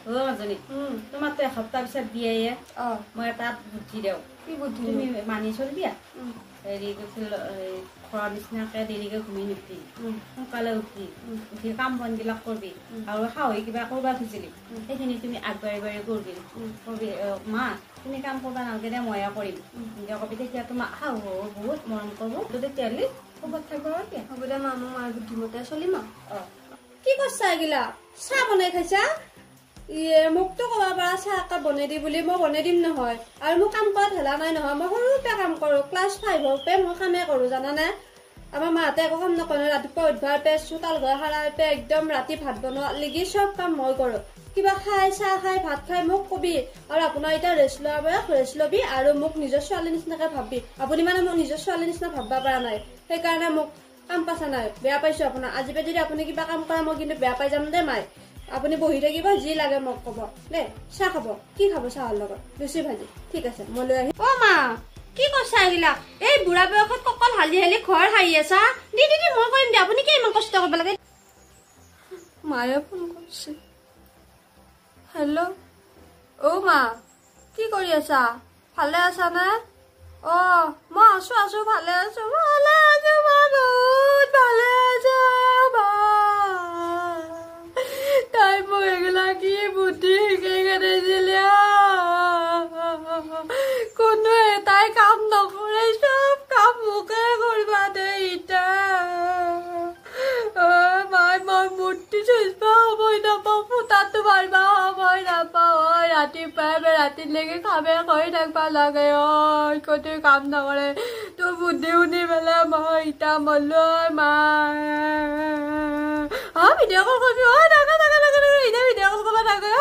মাজনী তোমাৰ তো এসপ্তাহ পিছত বিয়ায়ে মই তাত বুদ্ধি দেও কি বুদ্ধি তুমি মানি চলিবিয়া হেৰি কৈছিল ঘৰৰ নিচিনাকে দেৰিকে ঘুমি নুঠি সোনকালে উঠি কাম বন বিলাক কৰবি আৰু শাহুৱে কিবা কৰবা খুজিলি সেইখিনি তুমি আগবাঢ়ি কৰবি মা তুমি কাম কৰবা নালগে দে ময়ে কৰিম এনেকে কবি তেতিয়া তোমাৰ শাহু বহুত মৰম কৰব তেতিয়াহ'লে ক'ৰবাত থাকিব হ'ব দে মা মই মাৰ বুদ্ধিমতে চলিম কি কৈছা এগিলা চাহ বনাই খাইছা ইয়ে মোকতো ক'ব পাৰা চাহ একাপ বনাই দি বুলি মই বনাই দিম নহয় আৰু মোক কাম কৰাত হেলা নাই নহয় মই সৰুতে কাম কৰোঁ ক্লাছ 5ৰ পৰা মই কামেই কৰোঁ জানানে আমাৰ মাহঁতে একো কাম নকৰে ৰাতিপুৱা উঠবাৰ পে চোতাল ঘৰ সাৰাৰ পে একদম ৰাতি ভাত বনোৱা লাগি চব কাম মই কৰোঁ কিবা খাই চাহ খাই ভাত খাই মোক কবি আৰু আপোনাৰ এতিয়া ৰেষ্ট লোৱাৰ বয়স ৰেষ্ট ল'বি আৰু মোক নিজৰ ছোৱালী নিচিনাকে ভাবি আপুনি মানে মোক নিজৰ ছোৱালী নিচিনা ভাববা পৰা নাই সেইকাৰণে মোক কাম পাছা নাই বেয়া পাইছো আপোনাৰ আজি পে যদি আপুনি কিবা কাম কৰা মই কিন্তু বেয়া পাই যাম দে মাই আপুনি বহি থাকিব যি লাগে মোক ক'ব দেই চাহ খাব কি খাব চাহৰ লগত লুচি ভাজি ঠিক আছে মই লৈ আহিম মা কি কৈছা এগিলা এই বুঢ়া বয়সত ককল হালি হালি ঘৰ হাৰি আছা দি মই কৰিম দে আপুনি কি ইমান কষ্ট কৰিব লাগে মায়ে ফোন কৰিছে হেল্ল' মা কি কৰি আছা ভালে আছা নে মই আছো ভালে আছো মা বহুত ভালে আছো মা তাই মোক এগিলা কি বুদ্ধি শিকাই কেনেছিলে কোনো এটাই কাম নকৰে চব কাম মোকে কৰিবা দে ইটা মাই মই মূৰ্তি চুচবা সময় নাপাওঁ ফুটাটো মাৰিবা সময় নাপাওঁ ৰাতিপুৱাই ৰাতিলৈকে কামে কৰি থাকিবা লাগে কতো কাম নকৰে তোৰ বুদ্ধি শুনি পেলাই মই ইটা মলো মা ভিডিঅ' কল কৰিবি এতিয়া ভিডিঅ' কল কৰিব থাকে